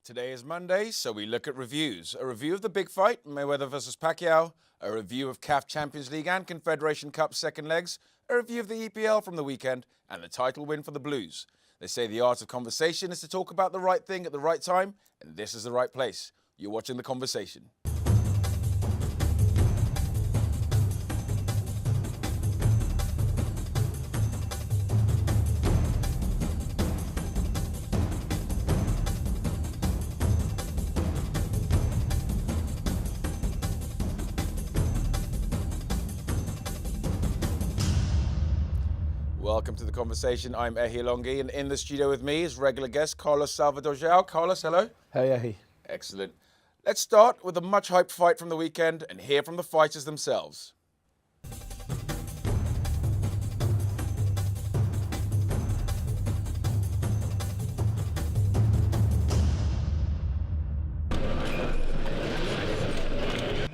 Today is Monday, so we look at reviews. A review of the big fight, Mayweather versus Pacquiao, a review of CAF Champions League and Confederation Cup second legs, a review of the EPL from the weekend, and the title win for the Blues. They say the art of conversation is to talk about the right thing at the right time, and this is the right place. You're watching The Conversation. Welcome to The Conversation. I'm Ehi Alonge, and in the studio with me is regular guest Carlos Salvador. Carlos, hello. Hey, Ehi. Excellent. Let's start with a much-hyped fight from the weekend and hear from the fighters themselves. I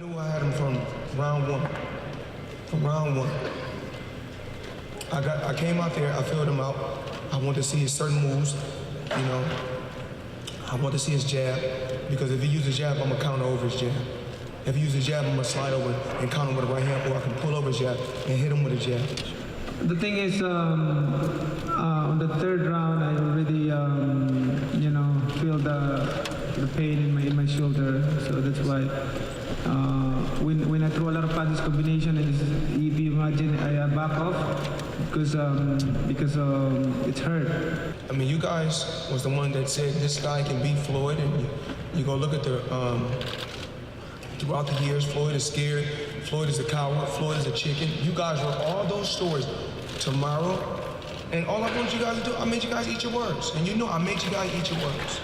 knew I had him from round one. From round one. I came out there, I filled him out. I wanted to see his certain moves, you know. I want to see his jab, because if he uses jab, I'm gonna counter over his jab. If he uses jab, I'm gonna slide over and counter with a right hand, or I can pull over his jab and hit him with a jab. The thing is, on the third round, I already, feel the pain in my shoulder. So that's why when I throw a lot of punches combination, if you imagine, I back off because it's hurt. I mean, you guys was the one that said this guy can beat Floyd, and you go look at the throughout the years, Floyd is scared, Floyd is a coward, Floyd is a chicken. You guys wrote all those stories tomorrow, and all I want you guys to do, I made you guys eat your words, and you know I made you guys eat your words.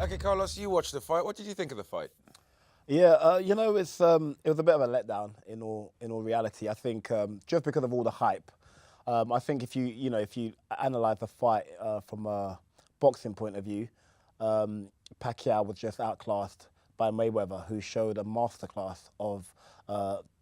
Okay, Carlos, you watched the fight. What did you think of the fight? Yeah, it's it was a bit of a letdown in all reality. I think just because of all the hype. I think if you analyze the fight from a boxing point of view, Pacquiao was just outclassed by Mayweather, who showed a masterclass of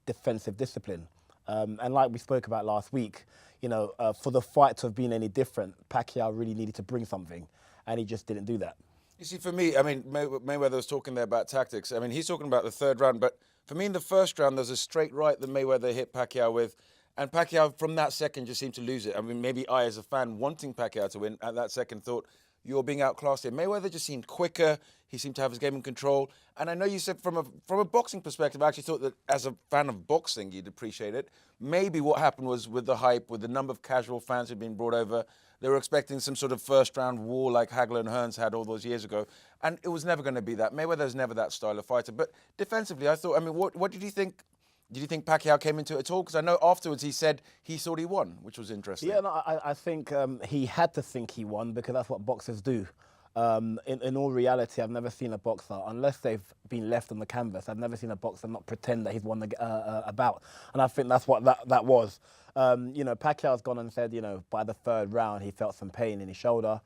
defensive discipline. And like we spoke about last week, for the fight to have been any different, Pacquiao really needed to bring something, and he just didn't do that. You see, for me, I mean, Mayweather was talking there about tactics. I mean, he's talking about the third round, but for me in the first round, there's a straight right that Mayweather hit Pacquiao with, and Pacquiao from that second just seemed to lose it. I mean, maybe I, as a fan wanting Pacquiao to win, at that second thought, you're being outclassed here. Mayweather just seemed quicker. He seemed to have his game in control. And I know you said from a boxing perspective, I actually thought that as a fan of boxing, you'd appreciate it. Maybe what happened was with the hype, with the number of casual fans who'd been brought over, they were expecting some sort of first-round war like Hagler and Hearns had all those years ago. And it was never going to be that. Mayweather's never that style of fighter. But defensively, I thought, I mean, what did you think? Did you think Pacquiao came into it at all? Because I know afterwards he said he thought he won, which was interesting. Yeah, no, I think he had to think he won, because that's what boxers do. In all reality, I've never seen a boxer, unless they've been left on the canvas, I've never seen a boxer not pretend that he's won a bout. And I think that's what that was. Pacquiao's gone and said, by the third round, he felt some pain in his shoulder.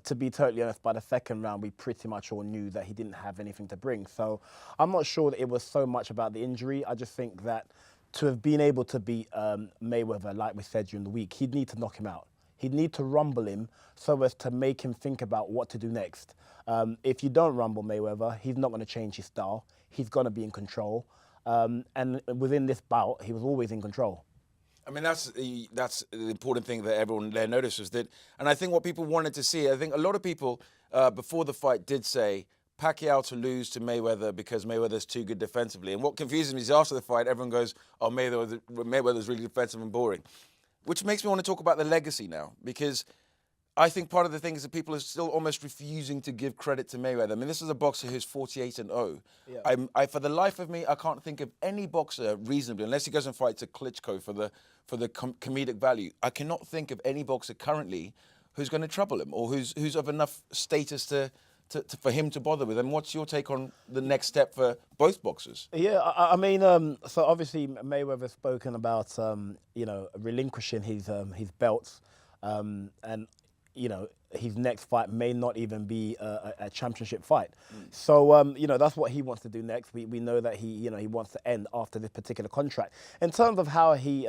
To be totally honest, by the second round, we pretty much all knew that he didn't have anything to bring. So I'm not sure that it was so much about the injury. I just think that to have been able to beat Mayweather, like we said during the week, he'd need to knock him out. He'd need to rumble him so as to make him think about what to do next. If you don't rumble Mayweather, he's not going to change his style. He's going to be in control. And within this bout, he was always in control. I mean, that's the important thing that everyone there noticed was that, and I think what people wanted to see, I think a lot of people before the fight did say Pacquiao to lose to Mayweather because Mayweather's too good defensively. And what confuses me is after the fight, everyone goes, oh, Mayweather's really defensive and boring. Which makes me want to talk about the legacy now, because I think part of the thing is that people are still almost refusing to give credit to Mayweather. I mean, this is a boxer who's 48-0. Yeah. For the life of me, I can't think of any boxer reasonably, unless he goes and fights a Klitschko for the comedic value. I cannot think of any boxer currently who's going to trouble him or who's of enough status for him to bother with. And what's your take on the next step for both boxers? Yeah, I mean, so obviously Mayweather's spoken about, relinquishing his belts, and his next fight may not even be a championship fight. So, that's what he wants to do next. We know that he wants to end after this particular contract. In terms of how he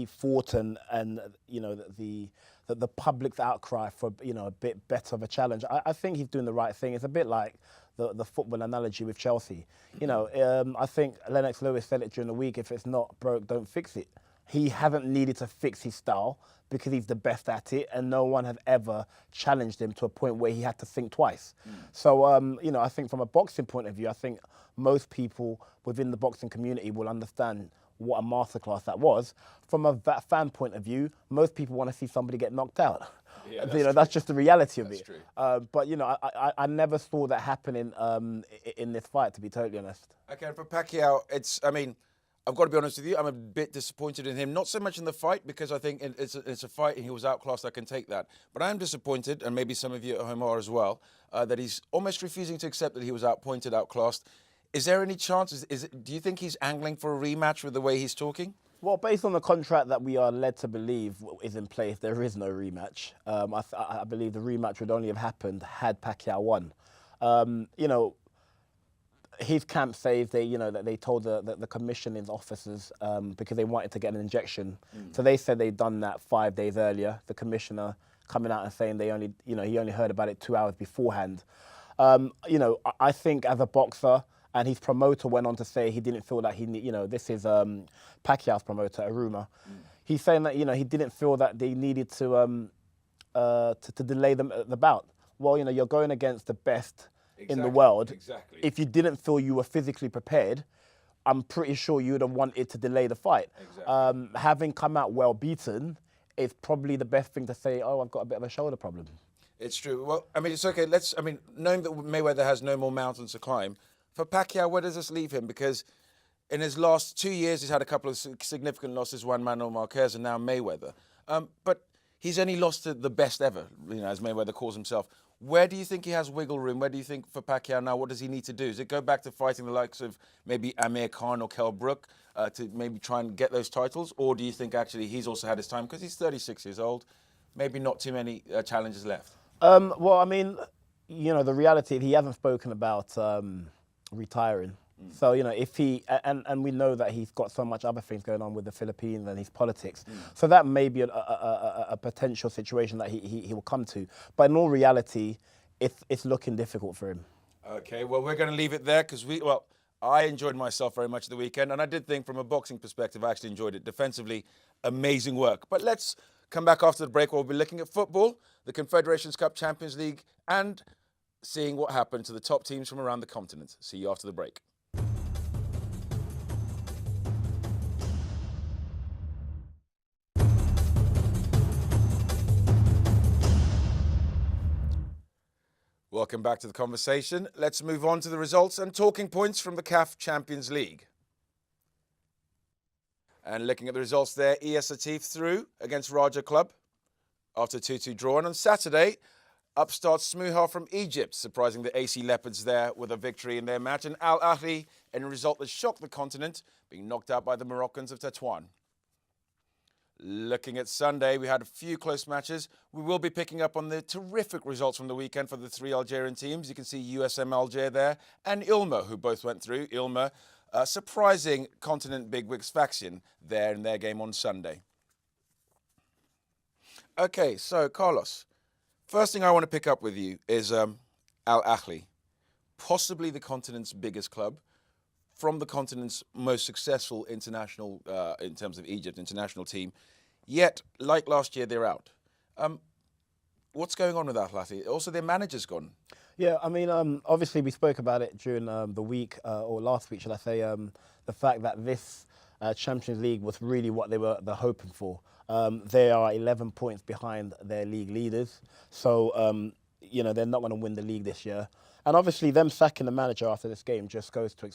fought and the public's outcry for, a bit better of a challenge, I think he's doing the right thing. It's a bit like the football analogy with Chelsea. I think Lennox Lewis said it during the week, if it's not broke, don't fix it. He hasn't needed to fix his style because he's the best at it, and no one has ever challenged him to a point where he had to think twice. So, I think from a boxing point of view, I think most people within the boxing community will understand what a masterclass that was. From a fan point of view, most people want to see somebody get knocked out. Yeah, that's just the reality of That's it. true. But I never saw that happening in this fight, to be totally honest. Okay, and for Pacquiao, I've got to be honest with you, I'm a bit disappointed in him. Not so much in the fight, because I think it's a fight and he was outclassed, I can take that. But I am disappointed, and maybe some of you at home are as well, that he's almost refusing to accept that he was outpointed, outclassed. Is there any chance, do you think he's angling for a rematch with the way he's talking? Well, based on the contract that we are led to believe is in place, there is no rematch. I believe the rematch would only have happened had Pacquiao won. His camp says that they told the commissioning's officers because they wanted to get an injection. So they said they'd done that 5 days earlier. The commissioner coming out and saying he only heard about it 2 hours beforehand. I think as a boxer, and his promoter went on to say he didn't feel that this is Pacquiao's promoter, Aruma. He's saying that he didn't feel that they needed to delay the bout. Well, you're going against the best in the world. Exactly. If you didn't feel you were physically prepared, I'm pretty sure you would have wanted to delay the fight. Exactly. Having come out well beaten, it's probably the best thing to say, oh, I've got a bit of a shoulder problem. It's true. Well, it's okay. Knowing that Mayweather has no more mountains to climb, for Pacquiao, where does this leave him? Because in his last 2 years, he's had a couple of significant losses, Juan Manuel Marquez and now Mayweather. But he's only lost to the best ever, as Mayweather calls himself. Where do you think he has wiggle room? Where do you think for Pacquiao now, what does he need to do? Does it go back to fighting the likes of maybe Amir Khan or Kell Brook to maybe try and get those titles? Or do you think actually he's also had his time, because he's 36 years old, maybe not too many challenges left? The reality, he hasn't spoken about retiring. So, if he, and we know that he's got so much other things going on with the Philippines and his politics. So that may be a potential situation that he will come to. But in all reality, it's looking difficult for him. Okay, well, we're going to leave it there because I enjoyed myself very much the weekend. And I did think from a boxing perspective, I actually enjoyed it. Defensively, amazing work. But let's come back after the break where we'll be looking at football, the Confederations Cup, Champions League, and seeing what happened to the top teams from around the continent. See you after the break. Welcome back to the conversation. Let's move on to the results and talking points from the CAF Champions League. And looking at the results there, ES Atif through against Raja Club after 2-2 draw. And on Saturday, upstart Smuha from Egypt, surprising the AC Leopards there with a victory in their match. And Al Ahly in a result that shocked the continent, being knocked out by the Moroccans of Tetuan. Looking at Sunday, we had a few close matches. We will be picking up on the terrific results from the weekend for the three Algerian teams. You can see USM Alger there and Ilma, who both went through. Ilma, surprising continent bigwigs faction there in their game on Sunday. Okay, so Carlos, first thing I want to pick up with you is Al Ahly, possibly the continent's biggest club, from the continent's most successful international, in terms of Egypt, international team. Yet, like last year, they're out. What's going on with Al Ahly? Also, their manager's gone. Yeah, obviously we spoke about it during the week, or last week, should I say, the fact that this Champions League was really what they're hoping for. They are 11 points behind their league leaders. So, they're not going to win the league this year. And obviously them sacking the manager after this game just goes to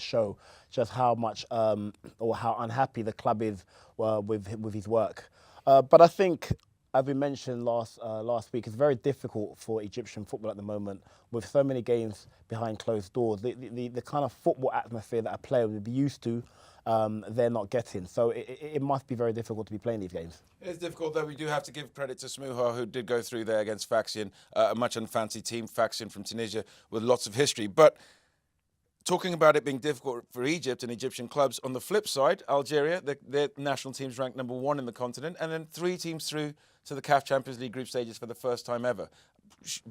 show just how much or how unhappy the club is with his work. But I think, as we mentioned last week, it's very difficult for Egyptian football at the moment with so many games behind closed doors. The kind of football atmosphere that a player would be used to they're not getting. So it must be very difficult to be playing these games. It's difficult, though. We do have to give credit to Smouha, who did go through there against Faxion, a much unfancied team, Faxion from Tunisia, with lots of history. But talking about it being difficult for Egypt and Egyptian clubs, on the flip side, Algeria, their national team's ranked number 1 in the continent, and then 3 teams through to the CAF Champions League group stages for the first time ever.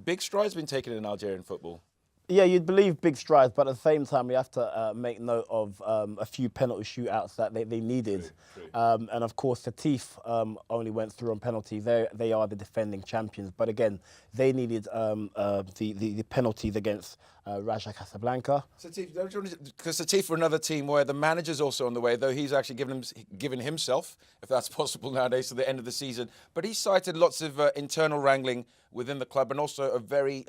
Big strides been taken in Algerian football. Yeah, you'd believe big strides, but at the same time, we have to make note of a few penalty shootouts that they needed. True. And of course, Sétif only went through on penalties. They are the defending champions. But again, they needed the penalties against Raja Casablanca. Because Sétif were another team where the manager's also on the way, though he's actually given himself, if that's possible nowadays, to the end of the season. But he cited lots of internal wrangling within the club and also a very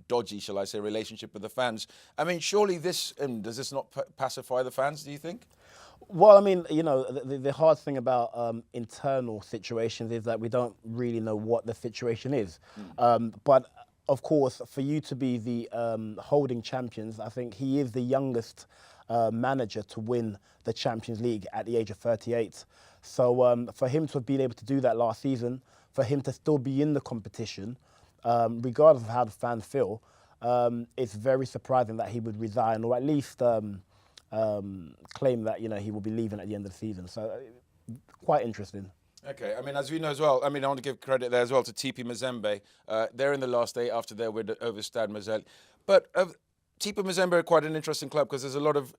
dodgy, shall I say, relationship with the fans. I mean, surely does this not pacify the fans, do you think? Well, I mean, you know, the hard thing about internal situations is that we don't really know what the situation is. But of course, for you to be the holding champions, I think he is the youngest manager to win the Champions League at the age of 38. So for him to have been able to do that last season, for him to still be in the competition, regardless of how the fans feel, it's very surprising that he would resign or at least claim that, you know, he will be leaving at the end of the season. So quite interesting. Okay, I mean, as we know as well, I mean, I want to give credit there as well to TP Mazembe. They're in the last day after their win over Stade Mazembe. But TP Mazembe are quite an interesting club because there's a lot of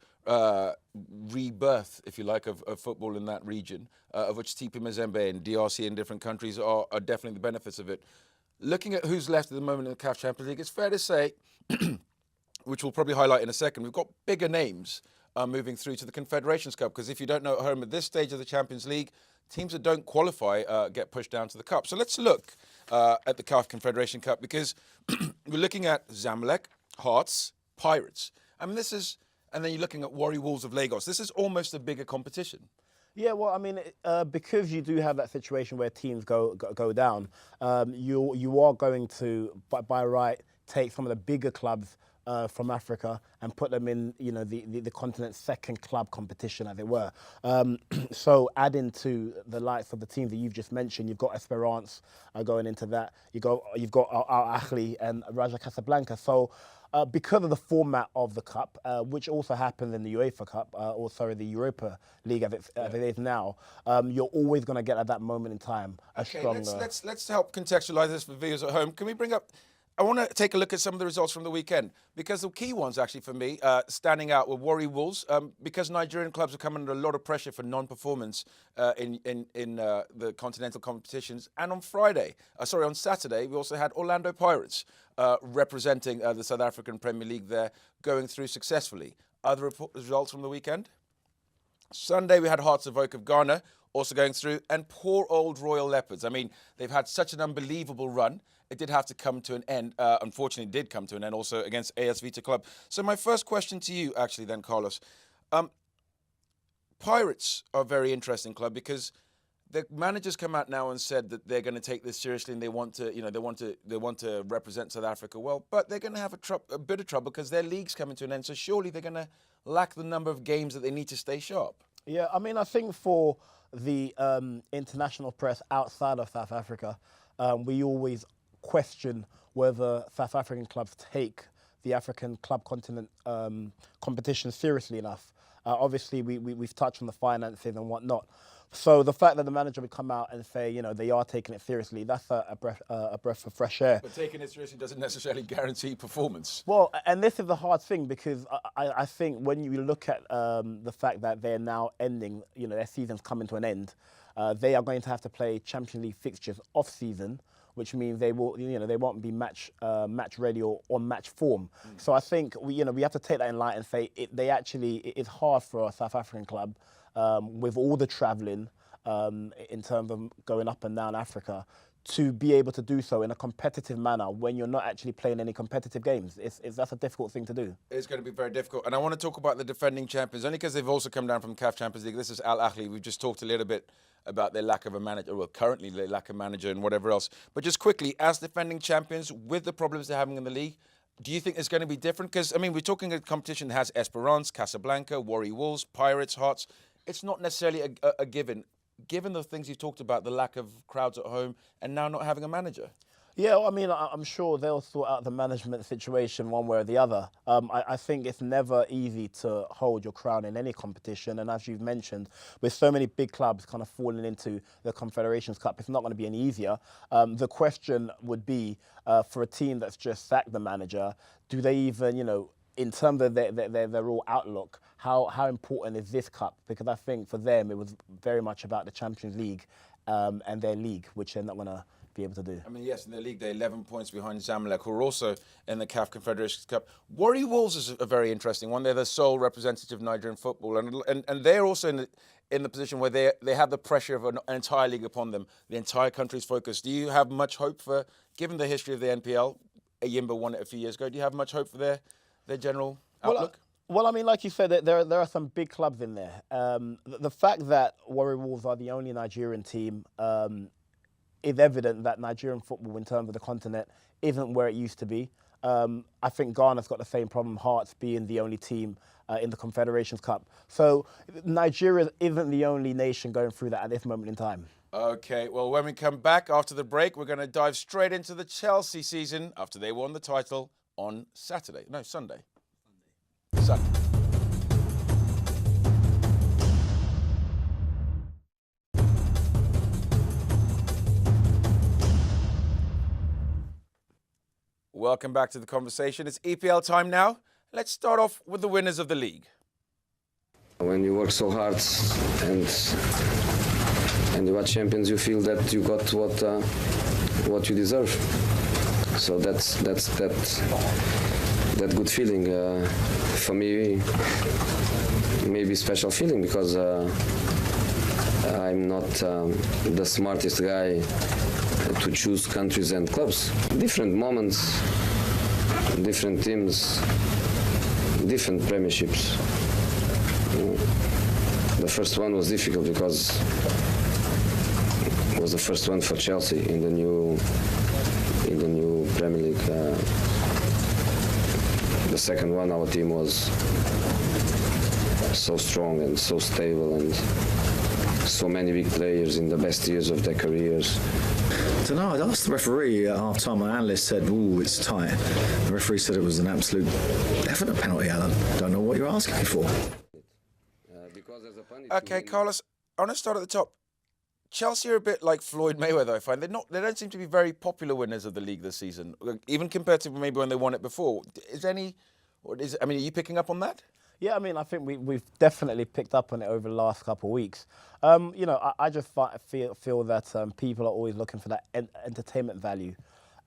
rebirth, if you like, of football in that region, of which TP Mazembe and DRC in different countries are definitely the benefits of it. Looking at who's left at the moment in the CAF Champions League, it's fair to say, which we'll probably highlight in a second, we've got bigger names moving through to the Confederations Cup, because if you don't know at home, at this stage of the Champions League, teams that don't qualify get pushed down to the Cup. So let's look at the CAF Confederation Cup, because we're looking at Zamalek, Hearts, Pirates. I mean, and then you're looking at Warri Wolves of Lagos. This is almost a bigger competition. Yeah, well, I mean, because you do have that situation where teams go down, you are going to, by right, take some of the bigger clubs from Africa and put them in, you know, the continent's second club competition, as it were. So adding to the likes of the teams that you've just mentioned, you've got Esperance going into that. You've got Al Ahly and Raja Casablanca. So because of the format of the cup, which also happens in the UEFA Cup, or sorry, the Europa League as it is now, you're always going to get at that moment in time a stronger. Let's help contextualize this for viewers at home. Can we bring up? I want to take a look at some of the results from the weekend, because the key ones actually for me standing out were Warri Wolves, because Nigerian clubs are coming under a lot of pressure for non-performance in the continental competitions. And on Saturday, we also had Orlando Pirates representing the South African Premier League there, going through successfully. Other results from the weekend? Sunday, we had Hearts of Oak of Ghana also going through, and poor old Royal Leopards. I mean, they've had such an unbelievable run. It did have to come to an end. Unfortunately, it did come to an end also against AS Vita Club. So my first question to you, actually, then, Carlos. Pirates are a very interesting club because the managers come out now and said that they're going to take this seriously and they want to represent South Africa well, but they're going to have a bit of trouble because their league's coming to an end. So surely they're going to lack the number of games that they need to stay sharp. Yeah, I mean, I think for the international press outside of South Africa, we always question whether South African clubs take the African club continent competition seriously enough. Obviously, we've touched on the finances and whatnot. So the fact that the manager would come out and say, you know, they are taking it seriously, that's a breath of fresh air. But taking it seriously doesn't necessarily guarantee performance. Well, and this is the hard thing, because I think when you look at the fact that they're now ending, you know, their season's coming to an end, they are going to have to play Champions League fixtures off season, which means they will, you know, they won't be match ready or on match form. So I think we have to take that in light and say it is hard for a South African club with all the travelling in terms of going up and down Africa to be able to do so in a competitive manner when you're not actually playing any competitive games. That's a difficult thing to do. It's going to be very difficult. And I want to talk about the defending champions, only because they've also come down from CAF Champions League. This is Al Ahly. We've just talked a little bit about their lack of a manager, well, currently they lack a manager and whatever else. But just quickly, as defending champions, with the problems they're having in the league, Do you think it's going to be different? Because, I mean, we're talking a competition that has Esperance, Casablanca, Warri Wolves, Pirates, Hearts. It's not necessarily a given. Given the things you talked about, the lack of crowds at home and now not having a manager. Yeah, well, I mean, I'm sure they'll sort out the management situation one way or the other. I think it's never easy to hold your crown in any competition. And as you've mentioned, with so many big clubs kind of falling into the Confederations Cup, it's not going to be any easier. The question would be, for a team that's just sacked the manager, do they even, in terms of their overall outlook, how important is this cup? Because I think for them, it was very much about the Champions League and their league, which they're not going to be able to do. I mean, yes, in the league, they're 11 points behind Zamalek, who are also in the CAF Confederations Cup. Warri Wolves is a very interesting one. They're the sole representative of Nigerian football, and they're also in the position where they have the pressure of an entire league upon them. The entire country's focused. Do you have much hope for, given the history of the NPL, Ayimba won it a few years ago, do you have much hope for their general outlook? Well, I mean, like you said, there are some big clubs in there. The fact that Warri Wolves are the only Nigerian team is evident that Nigerian football, in terms of the continent, isn't where it used to be. I think Ghana's got the same problem, Hearts being the only team in the Confederations Cup. So Nigeria isn't the only nation going through that at this moment in time. Okay, well, when we come back after the break, we're going to dive straight into the Chelsea season after they won the title on Sunday. Welcome back to the conversation. It's EPL time now. Let's start off with the winners of the league. When you work so hard and you are champions, you feel that you got what you deserve. So that's that good feeling. For me, maybe special feeling because I'm not the smartest guy to choose countries and clubs. Different moments, different teams, different premierships. The first one was difficult because it was the first one for Chelsea in the new Premier League. The second one, our team was so strong and so stable and so many big players in the best years of their careers. I don't know, I asked the referee at half-time, my analyst said, ooh, it's tight. The referee said it was an absolute definite penalty, Alan. Don't know what you're asking me for. Okay, Carlos, I want to start at the top. Chelsea are a bit like Floyd Mayweather, I find. They don't seem to be very popular winners of the league this season, even compared to maybe when they won it before. Are you picking up on that? Yeah, I mean, I think we've definitely picked up on it over the last couple of weeks. I just feel that people are always looking for that entertainment value.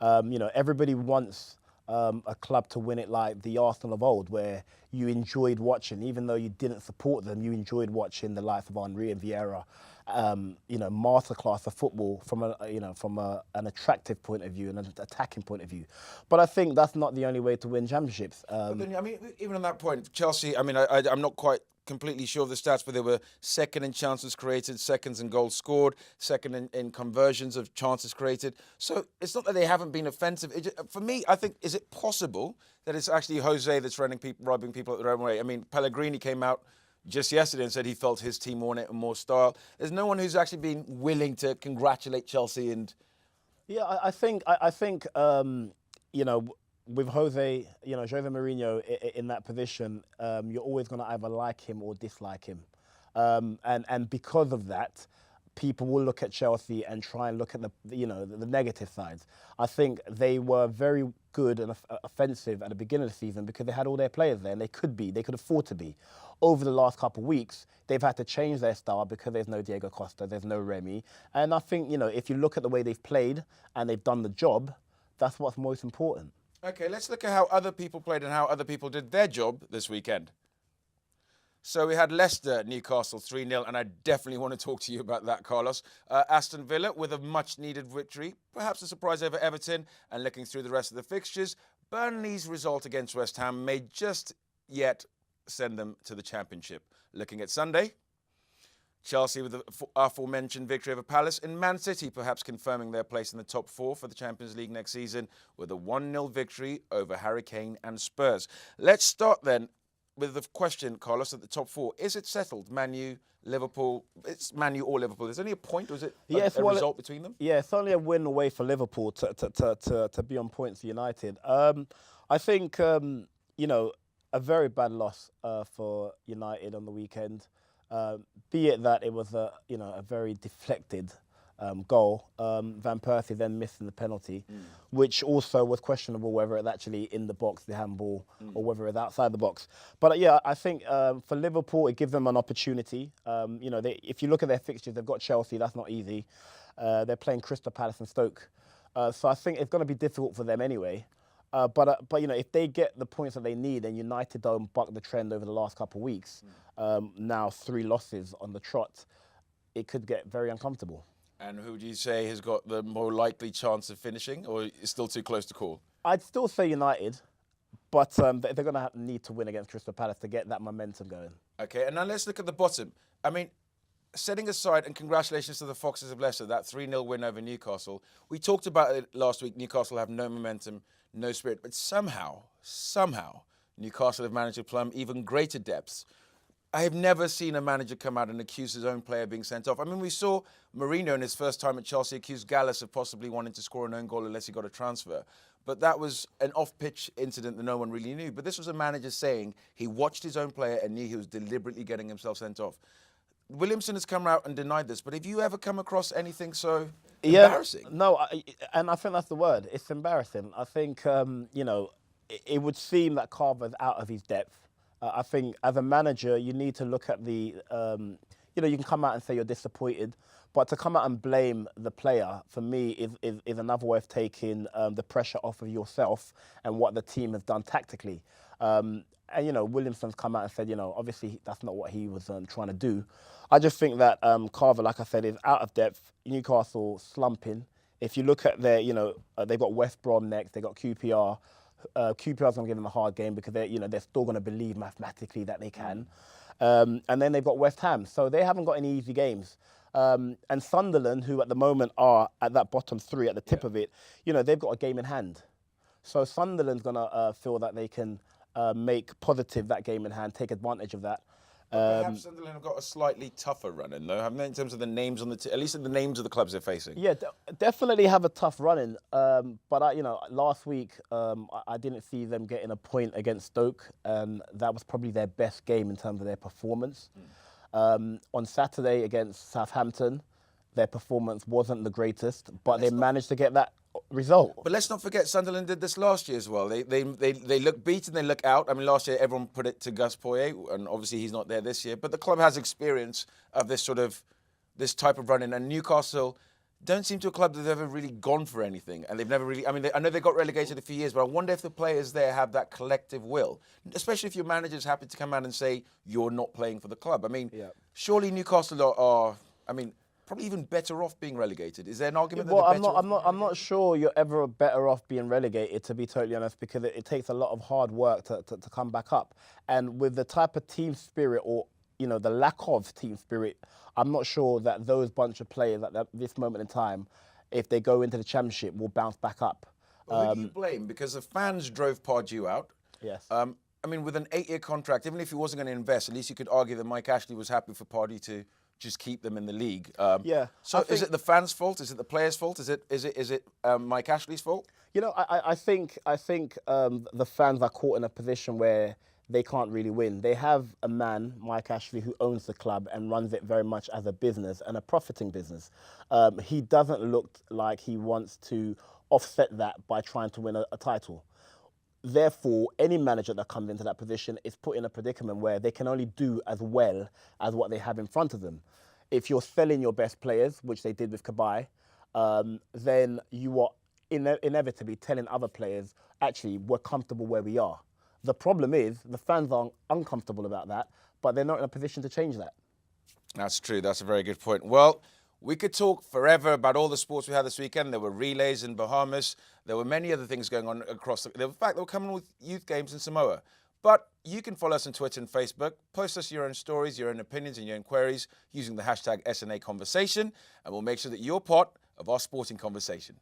Everybody wants a club to win it like the Arsenal of old, where you enjoyed watching, even though you didn't support them, you enjoyed watching the likes of Henry and Vieira. Masterclass of football from an attractive point of view and an attacking point of view. But I think that's not the only way to win championships. But then, I mean, even on that point, Chelsea, I mean, I'm not quite completely sure of the stats, but they were second in chances created, seconds in goals scored, second in conversions of chances created. So it's not that they haven't been offensive. For me, I think, is it possible that it's actually Jose that's rubbing people at their own way? I mean, Pellegrini came out just yesterday and said he felt his team won it in more style. There's no one who's actually been willing to congratulate Chelsea and... Yeah, I think with Jose Mourinho in that position, you're always going to either like him or dislike him. And because of that, people will look at Chelsea and try and look at the negative sides. I think they were very good and offensive at the beginning of the season because they had all their players there and they could afford to be. Over the last couple of weeks, they've had to change their style because there's no Diego Costa, there's no Remy. And I think, if you look at the way they've played and they've done the job, that's what's most important. Okay, let's look at how other people played and how other people did their job this weekend. So we had Leicester, Newcastle 3-0, and I definitely want to talk to you about that, Carlos. Aston Villa with a much-needed victory, perhaps a surprise over Everton, and looking through the rest of the fixtures, Burnley's result against West Ham may just yet send them to the Championship. Looking at Sunday, Chelsea with the aforementioned victory over Palace, and Man City perhaps confirming their place in the top 4 for the Champions League next season with a 1-0 victory over Harry Kane and Spurs. Let's start then with the question, Carlos, at the top 4. Is it settled? Man U, Liverpool. It's Man U or Liverpool. Is there any a point, or is it a result between them? Yeah, it's only a win away for Liverpool to be on points for United. I think, a very bad loss for United on the weekend. Be it that it was a very deflected goal. Van Persie then missing the penalty, which also was questionable whether it's actually in the box, the handball, or whether it's outside the box. But yeah, I think for Liverpool, it gives them an opportunity. If you look at their fixtures, they've got Chelsea. That's not easy. They're playing Crystal Palace and Stoke. So I think it's going to be difficult for them anyway. But if they get the points that they need, and United don't buck the trend over the last couple of weeks, now 3 losses on the trot, it could get very uncomfortable. And who do you say has got the more likely chance of finishing, or is still too close to call? I'd still say United, but they're going to need to win against Crystal Palace to get that momentum going. Okay, and now let's look at the bottom. I mean, setting aside, and congratulations to the Foxes of Leicester, that 3-0 win over Newcastle. We talked about it last week. Newcastle have no momentum, no spirit, but somehow, Newcastle have managed to plumb even greater depths. I have never seen a manager come out and accuse his own player being sent off. I mean, we saw Mourinho in his first time at Chelsea accuse Gallas of possibly wanting to score an own goal unless he got a transfer. But that was an off-pitch incident that no one really knew. But this was a manager saying he watched his own player and knew he was deliberately getting himself sent off. Williamson has come out and denied this, but have you ever come across anything so embarrassing? No, and I think that's the word. It's embarrassing. I think, it would seem that Carver's out of his depth. I think as a manager, you need to look at the, you can come out and say you're disappointed, but to come out and blame the player, for me, is another way of taking the pressure off of yourself and what the team has done tactically. And, Williamson's come out and said, obviously that's not what he was trying to do. I just think that Carver, like I said, is out of depth. Newcastle slumping. If you look at their, they've got West Brom next, they've got QPR. QPR's going to give them a hard game because they're still going to believe mathematically that they can. And then they've got West Ham. So they haven't got any easy games. And Sunderland, who at the moment are at that bottom 3 at the tip of it, they've got a game in hand. So Sunderland's going to feel that they can make positive that game in hand, take advantage of that. Perhaps Sunderland have got a slightly tougher run in, though, haven't they, in terms of the names on at least in the names of the clubs they're facing? Yeah, definitely have a tough run in. But last week I didn't see them getting a point against Stoke, and that was probably their best game in terms of their performance. On Saturday against Southampton, their performance wasn't the greatest, but they managed to get that result. But let's not forget Sunderland did this last year as well. They look beaten, they look out. I mean, last year everyone put it to Gus Poyet, and obviously he's not there this year. But the club has experience of this type of running, and Newcastle don't seem to a club that's ever really gone for anything, and they've never really. I mean, I know they got relegated a few years, but I wonder if the players there have that collective will, especially if your manager's happy to come out and say you're not playing for the club. I mean, surely Newcastle are. I mean, probably even better off being relegated. Is there an argument that they're better off? I'm not sure you're ever better off being relegated, to be totally honest, because it takes a lot of hard work to come back up. And with the type of team spirit or, the lack of team spirit, I'm not sure that those bunch of players at this moment in time, if they go into the Championship, will bounce back up. Well, who do you blame? Because the fans drove Pardew out. Yes. I mean, with an 8-year contract, even if he wasn't going to invest, at least you could argue that Mike Ashley was happy for Pardew to just keep them in the league. So is it the fans' fault? Is it the players' fault? Is it Mike Ashley's fault? I think the fans are caught in a position where they can't really win. They have a man, Mike Ashley, who owns the club and runs it very much as a business and a profiting business. He doesn't look like he wants to offset that by trying to win a title. Therefore, any manager that comes into that position is put in a predicament where they can only do as well as what they have in front of them. If you're selling your best players, which they did with Kabay, then you are inevitably telling other players, actually, we're comfortable where we are. The problem is the fans are uncomfortable about that, but they're not in a position to change that. That's true. That's a very good point. Well, we could talk forever about all the sports we had this weekend. There were relays in Bahamas. There were many other things going on across. In fact, there were Commonwealth Youth Games in Samoa. But you can follow us on Twitter and Facebook. Post us your own stories, your own opinions, and your own queries using the hashtag SNA Conversation, and we'll make sure that you're part of our sporting conversation.